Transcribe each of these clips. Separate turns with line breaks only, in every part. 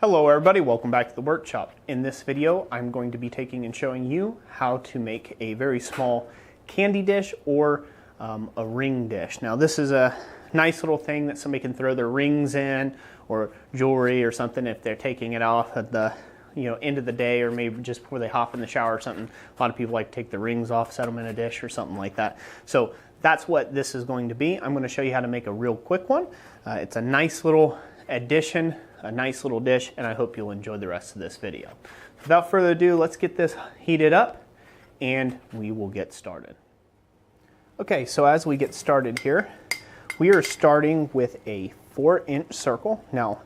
Hello everybody, welcome back to the workshop. In this video, I'm going to be taking and showing you how to make a very small candy dish or a ring dish. Now this is a nice little thing that somebody can throw their rings in or jewelry or something if they're taking it off at the end of the day, or maybe just before they hop in the shower or something. A lot of people like to take the rings off, set them in a dish or something like that. So that's what this is going to be. I'm going to show you how to make a real quick one. It's a nice little addition, a nice little dish, and I hope you'll enjoy the rest of this video. Without further ado, let's get this heated up and we will get started. Okay, so as we get started here, we are starting with a 4-inch circle. Now,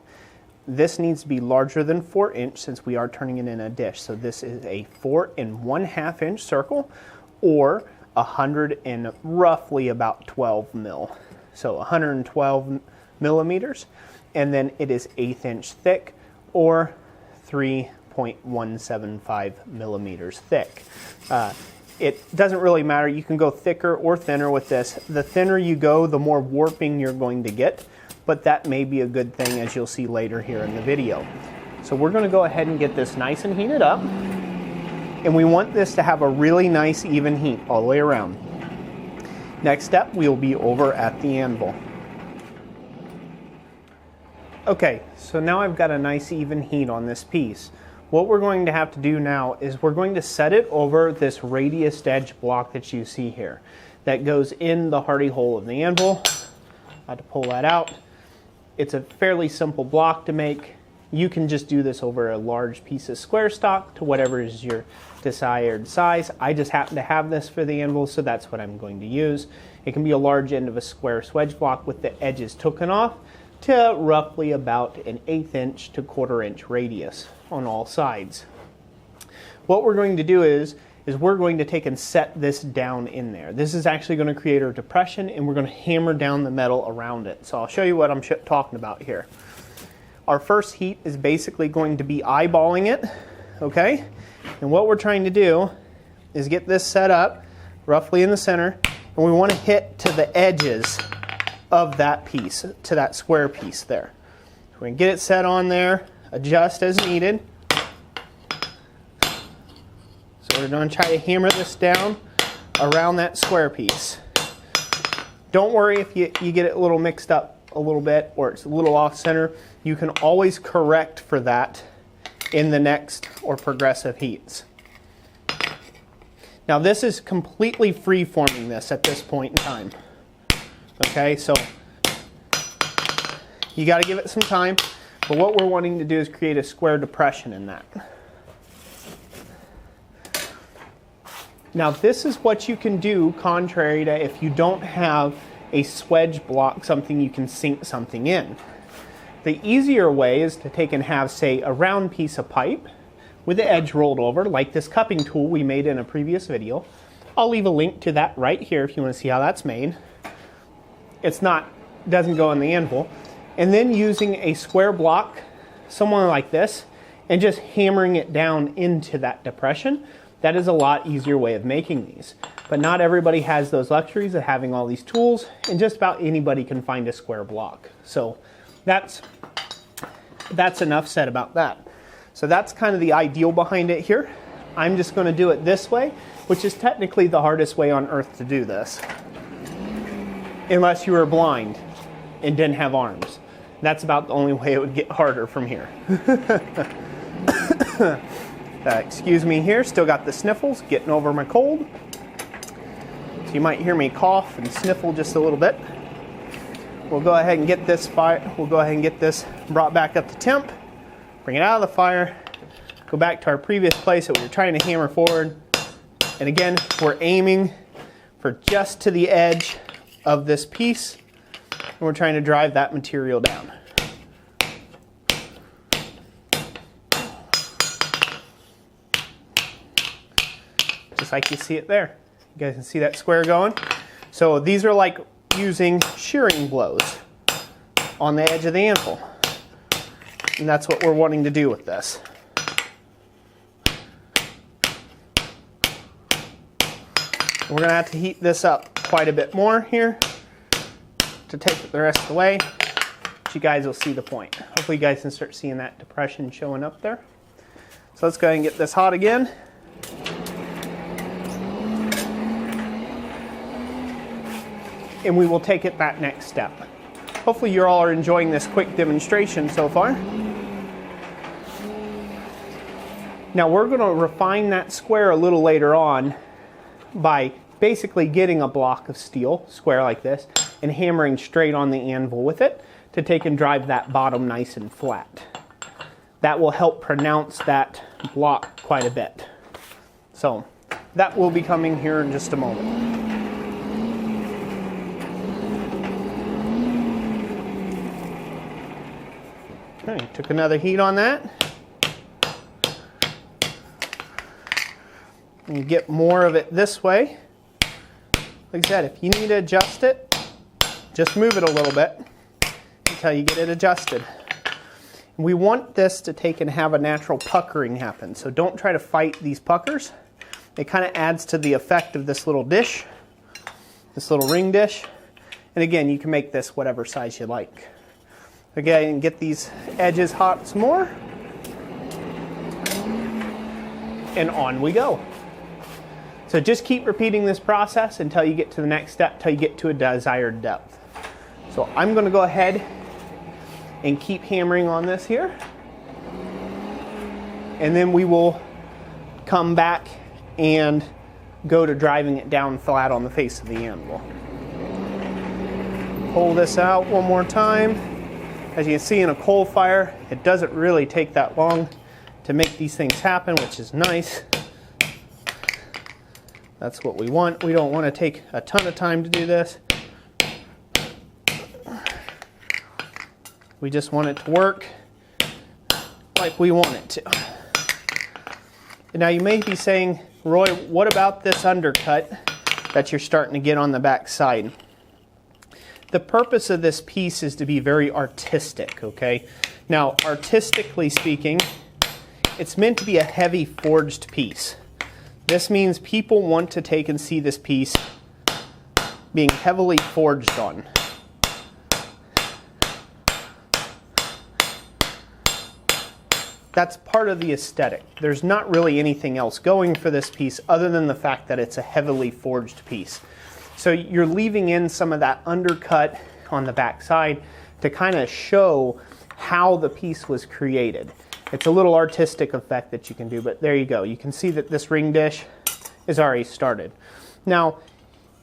this needs to be larger than 4-inch since we are turning it in a dish. So this is a 4 1/2 inch circle, or 100 and roughly about 12 mil. So 112 millimeters. And then it is 1/8 inch thick, or 3.175 millimeters thick. It doesn't really matter. You can go thicker or thinner with this. The thinner you go, the more warping you're going to get, but that may be a good thing, as you'll see later here in the video. So we're going to go ahead and get this nice and heated up, and we want this to have a really nice even heat all the way around. Next step, we'll be over at the anvil. Okay, so now I've got a nice even heat on this piece. What we're going to have to do now is we're going to set it over this radius edge block that you see here that goes in the hardy hole of the anvil. I had to pull that out. It's a fairly simple block to make. You can just do this over a large piece of square stock to whatever is your desired size. I just happen to have this for the anvil, so that's what I'm going to use. It can be a large end of a square swedge block with the edges taken off to roughly about an 1/8 inch to 1/4 inch radius on all sides. What we're going to do is we're going to take and set this down in there. This is actually going to create a depression, and we're going to hammer down the metal around it. So I'll show you what I'm talking about here. Our first heat is basically going to be eyeballing it, okay? And what we're trying to do is get this set up roughly in the center, and we want to hit to the edges of that piece, to that square piece there. We're going to get it set on there, adjust as needed. So we're going to try to hammer this down around that square piece. Don't worry if you get it a little mixed up a little bit or it's a little off center. You can always correct for that in the next or progressive heats. Now this is completely free forming this at this point in time. Okay, so you got to give it some time, but what we're wanting to do is create a square depression in that. Now this is what you can do contrary to if you don't have a swedge block, something you can sink something in. The easier way is to take and have, say, a round piece of pipe with the edge rolled over, like this cupping tool we made in a previous video. I'll leave a link to that right here if you want to see how that's made. Doesn't go in the anvil. And then using a square block, someone like this, and just hammering it down into that depression. That is a lot easier way of making these. But not everybody has those luxuries of having all these tools, and just about anybody can find a square block. So that's enough said about that. So that's kind of the ideal behind it here. I'm just going to do it this way, which is technically the hardest way on earth to do this. Unless you were blind and didn't have arms. That's about the only way it would get harder from here. Excuse me here, still got the sniffles, getting over my cold. So you might hear me cough and sniffle just a little bit. We'll go ahead and get this brought back up to temp, bring it out of the fire, go back to our previous place that we were trying to hammer forward. And again, we're aiming for just to the edge of this piece, and we're trying to drive that material down. Just like you see it there. You guys can see that square going? So these are like using shearing blows on the edge of the anvil. And that's what we're wanting to do with this. We're going to have to heat this up quite a bit more here to take it the rest of the way. you guys will see the point. Hopefully you guys can start seeing that depression showing up there. So let's go ahead and get this hot again. And we will take it that next step. Hopefully you all are enjoying this quick demonstration so far. Now we're going to refine that square a little later on by basically getting a block of steel, square like this, and hammering straight on the anvil with it to take and drive that bottom nice and flat. That will help pronounce that block quite a bit. So that will be coming here in just a moment. Okay, took another heat on that. And you get more of it this way. Like I said, if you need to adjust it, just move it a little bit until you get it adjusted. We want this to take and have a natural puckering happen, so don't try to fight these puckers. It kind of adds to the effect of this little dish, this little ring dish. And again, you can make this whatever size you like. Again, get these edges hot some more. And on we go. So just keep repeating this process until you get to the next step, until you get to a desired depth. So I'm going to go ahead and keep hammering on this here. And then we will come back and go to driving it down flat on the face of the anvil. Pull this out one more time. As you can see in a coal fire, it doesn't really take that long to make these things happen, which is nice. That's what we want. We don't want to take a ton of time to do this. We just want it to work like we want it to. And now you may be saying, Roy, what about this undercut that you're starting to get on the back side? The purpose of this piece is to be very artistic, okay? Now, artistically speaking, it's meant to be a heavy forged piece. This means people want to take and see this piece being heavily forged on. That's part of the aesthetic. There's not really anything else going for this piece other than the fact that it's a heavily forged piece. So you're leaving in some of that undercut on the back side to kind of show how the piece was created. It's a little artistic effect that you can do, but there you go. You can see that this ring dish is already started. Now,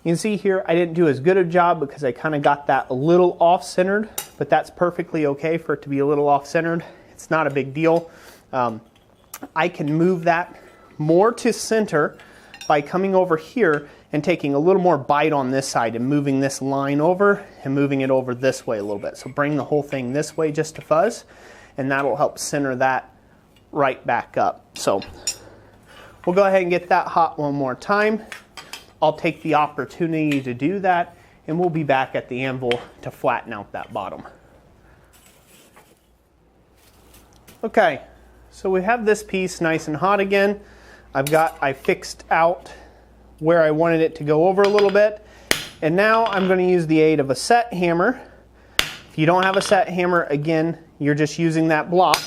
you can see here I didn't do as good a job because I kind of got that a little off-centered, but that's perfectly okay for it to be a little off-centered. It's not a big deal. I can move that more to center by coming over here and taking a little more bite on this side and moving this line over and moving it over this way a little bit. So bring the whole thing this way just to fuzz, and that'll help center that right back up. So we'll go ahead and get that hot one more time. I'll take the opportunity to do that, and we'll be back at the anvil to flatten out that bottom. Okay, so we have this piece nice and hot again. I fixed out where I wanted it to go over a little bit. And now I'm going to use the aid of a set hammer. If you don't have a set hammer, again, you're just using that block,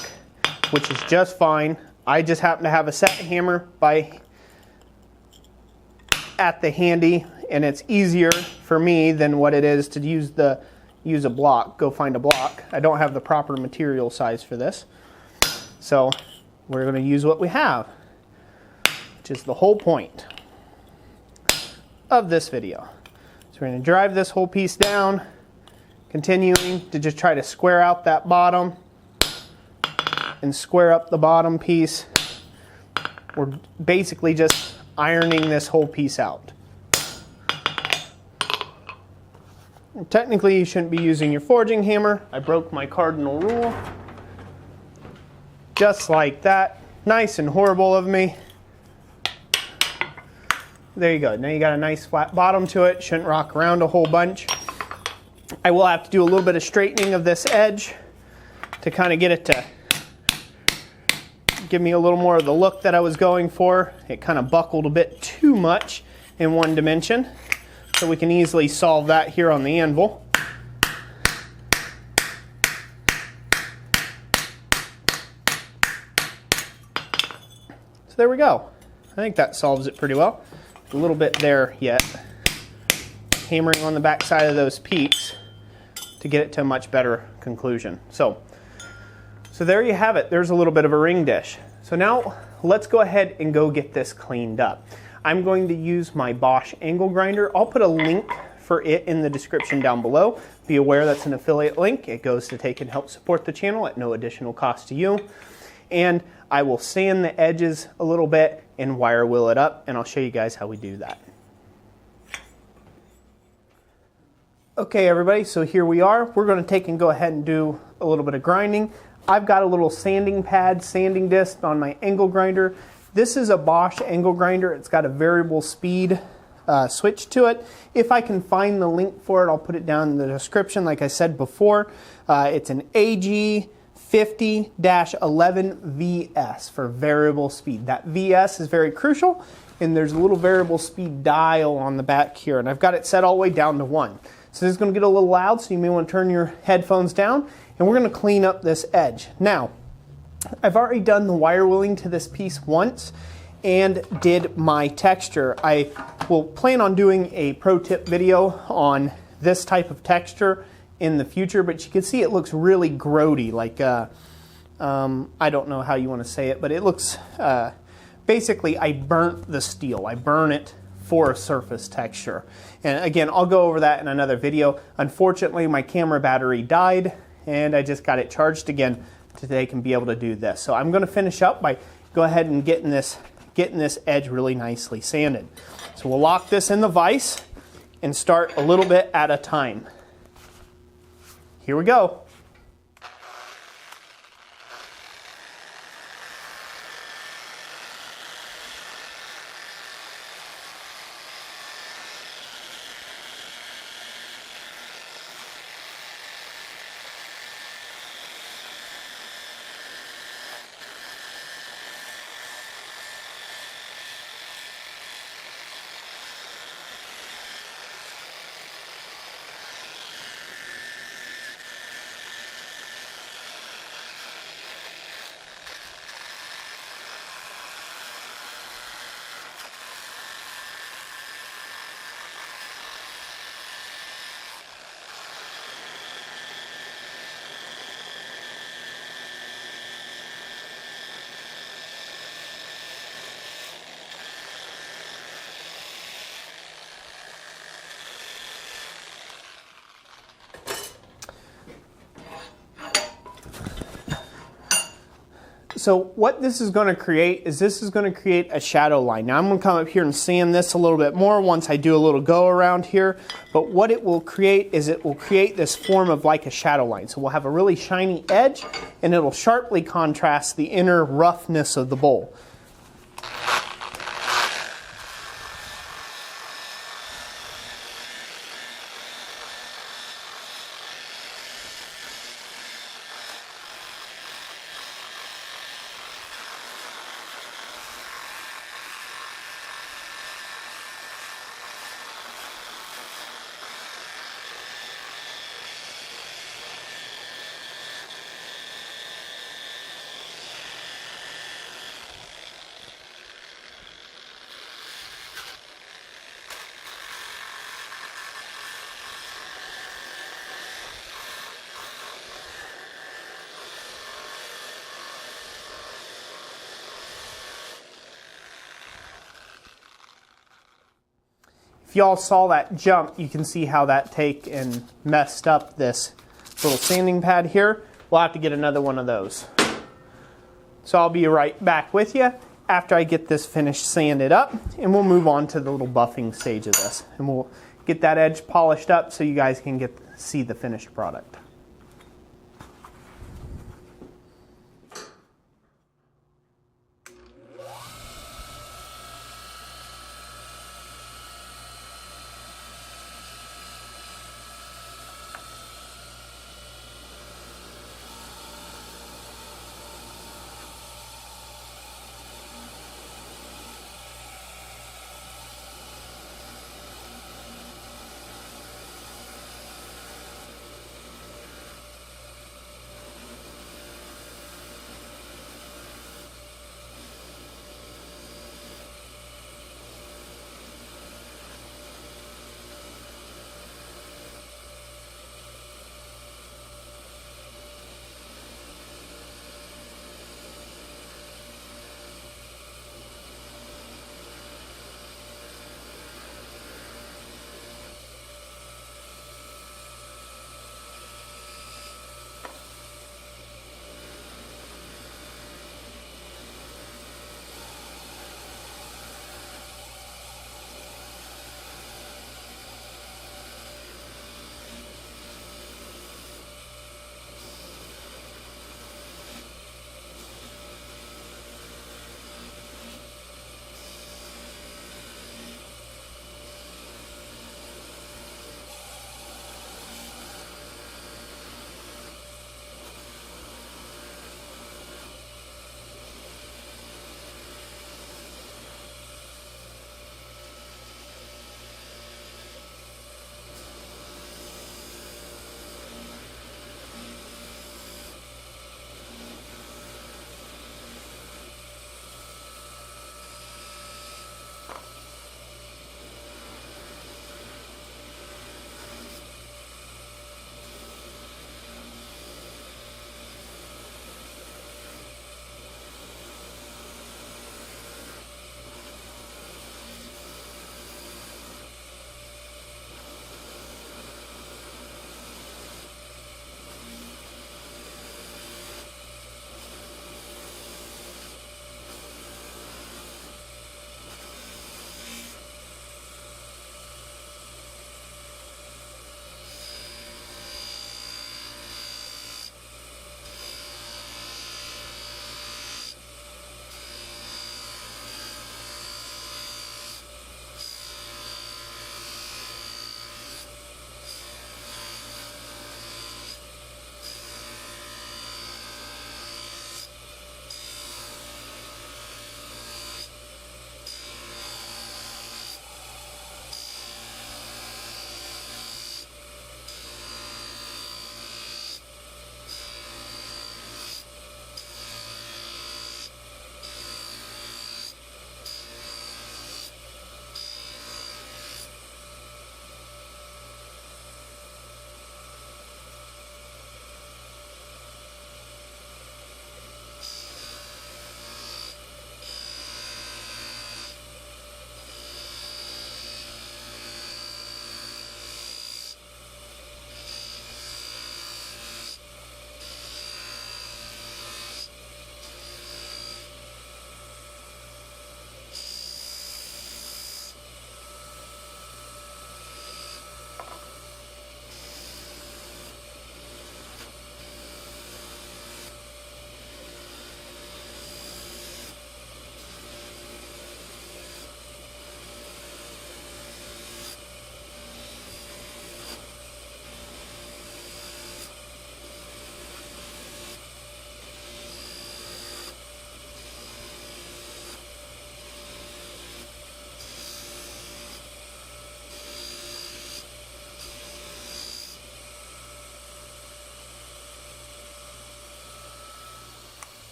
which is just fine. I just happen to have a set hammer at the handy, and it's easier for me than what it is to use a block. Go find a block. I don't have the proper material size for this. So we're going to use what we have, which is the whole point of this video. So we're going to drive this whole piece down, continuing to just try to square out that bottom and square up the bottom piece. We're basically just ironing this whole piece out. And technically, you shouldn't be using your forging hammer. I broke my cardinal rule. Just like that. Nice and horrible of me. There you go. Now you got a nice flat bottom to it. Shouldn't rock around a whole bunch. I will have to do a little bit of straightening of this edge to kind of get it to give me a little more of the look that I was going for. It kind of buckled a bit too much in one dimension. So we can easily solve that here on the anvil. So there we go. I think that solves it pretty well. A little bit there yet. Hammering on the back side of those peaks to get it to a much better conclusion. So there you have it. There's a little bit of a ring dish. So now let's go ahead and go get this cleaned up. I'm going to use my Bosch angle grinder. I'll put a link for it in the description down below. Be aware that's an affiliate link. It goes to take and help support the channel at no additional cost to you. And I will sand the edges a little bit and wire wheel it up, and I'll show you guys how we do that. Okay everybody, so here we are. We're going to take and go ahead and do a little bit of grinding. I've got a little sanding pad, sanding disc on my angle grinder. This is a Bosch angle grinder. It's got a variable speed switch to it. If I can find the link for it, I'll put it down in the description. Like I said before, it's an AG 50-11VS for variable speed. That VS is very crucial, and there's a little variable speed dial on the back here, and I've got it set all the way down to 1. So this is going to get a little loud, so you may want to turn your headphones down, and we're going to clean up this edge. Now, I've already done the wire wheeling to this piece once and did my texture. I will plan on doing a pro tip video on this type of texture in the future, but you can see it looks really grody, like I don't know how you want to say it, but it looks basically I burnt the steel. I burn it for a surface texture. And again, I'll go over that in another video. Unfortunately, my camera battery died, and I just got it charged again to take and be able to do this. So I'm going to finish up by go ahead and getting this edge really nicely sanded. So we'll lock this in the vise and start a little bit at a time. Here we go. So what this is going to create is a shadow line. Now I'm going to come up here and sand this a little bit more once I do a little go around here. But what it will create is it will create this form of like a shadow line. So we'll have a really shiny edge, and it'll sharply contrast the inner roughness of the bowl. If y'all saw that jump, you can see how that take and messed up this little sanding pad here. We'll have to get another one of those. So I'll be right back with you after I get this finished sanded up, and we'll move on to the little buffing stage of this. And we'll get that edge polished up so you guys can see the finished product.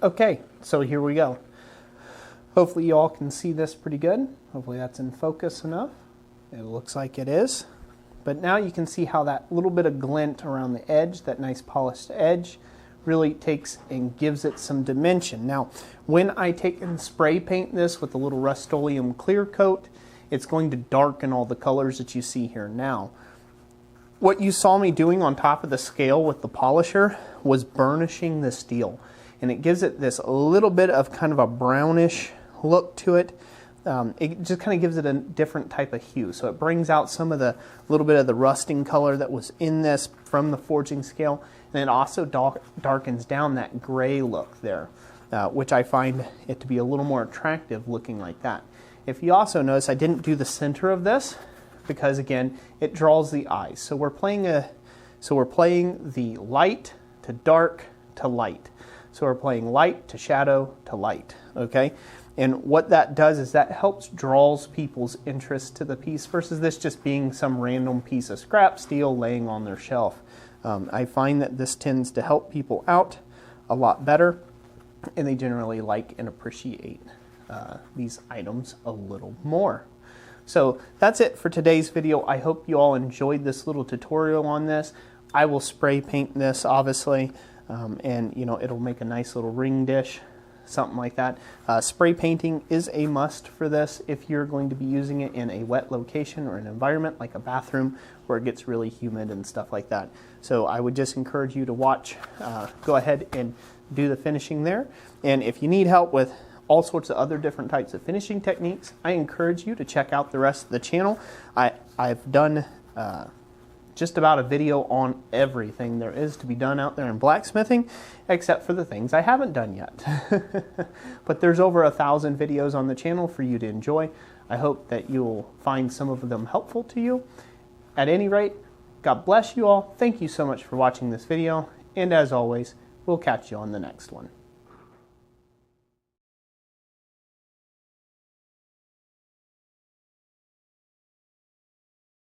Okay, so here we go. Hopefully you all can see this pretty good. Hopefully that's in focus enough. It looks like it is. But now you can see how that little bit of glint around the edge, that nice polished edge, really takes and gives it some dimension. Now, when I take and spray paint this with a little Rust-Oleum clear coat, it's going to darken all the colors that you see here now. What you saw me doing on top of the scale with the polisher was burnishing the steel. And it gives it this little bit of kind of a brownish look to it. It just kind of gives it a different type of hue. So it brings out some of the little bit of the rusting color that was in this from the forging scale. And it also darkens down that gray look there, which I find it to be a little more attractive looking like that. If you also notice, I didn't do the center of this because, again, it draws the eyes. So we're playing the light to dark to light. So we're playing light to shadow to light, okay? And what that does is that helps draws people's interest to the piece versus this just being some random piece of scrap steel laying on their shelf. I find that this tends to help people out a lot better, and they generally like and appreciate these items a little more. So that's it for today's video. I hope you all enjoyed this little tutorial on this. I will spray paint this, obviously, and you know, it'll make a nice little ring dish, something like that. Spray painting is a must for this if you're going to be using it in a wet location or an environment like a bathroom where it gets really humid and stuff like that. So I would just encourage you to watch, go ahead and do the finishing there. And if you need help with all sorts of other different types of finishing techniques, I encourage you to check out the rest of the channel. I've done just about a video on everything there is to be done out there in blacksmithing, except for the things I haven't done yet. But there's over 1,000 videos on the channel for you to enjoy. I hope that you'll find some of them helpful to you. At any rate, God bless you all. Thank you so much for watching this video, and as always, we'll catch you on the next one.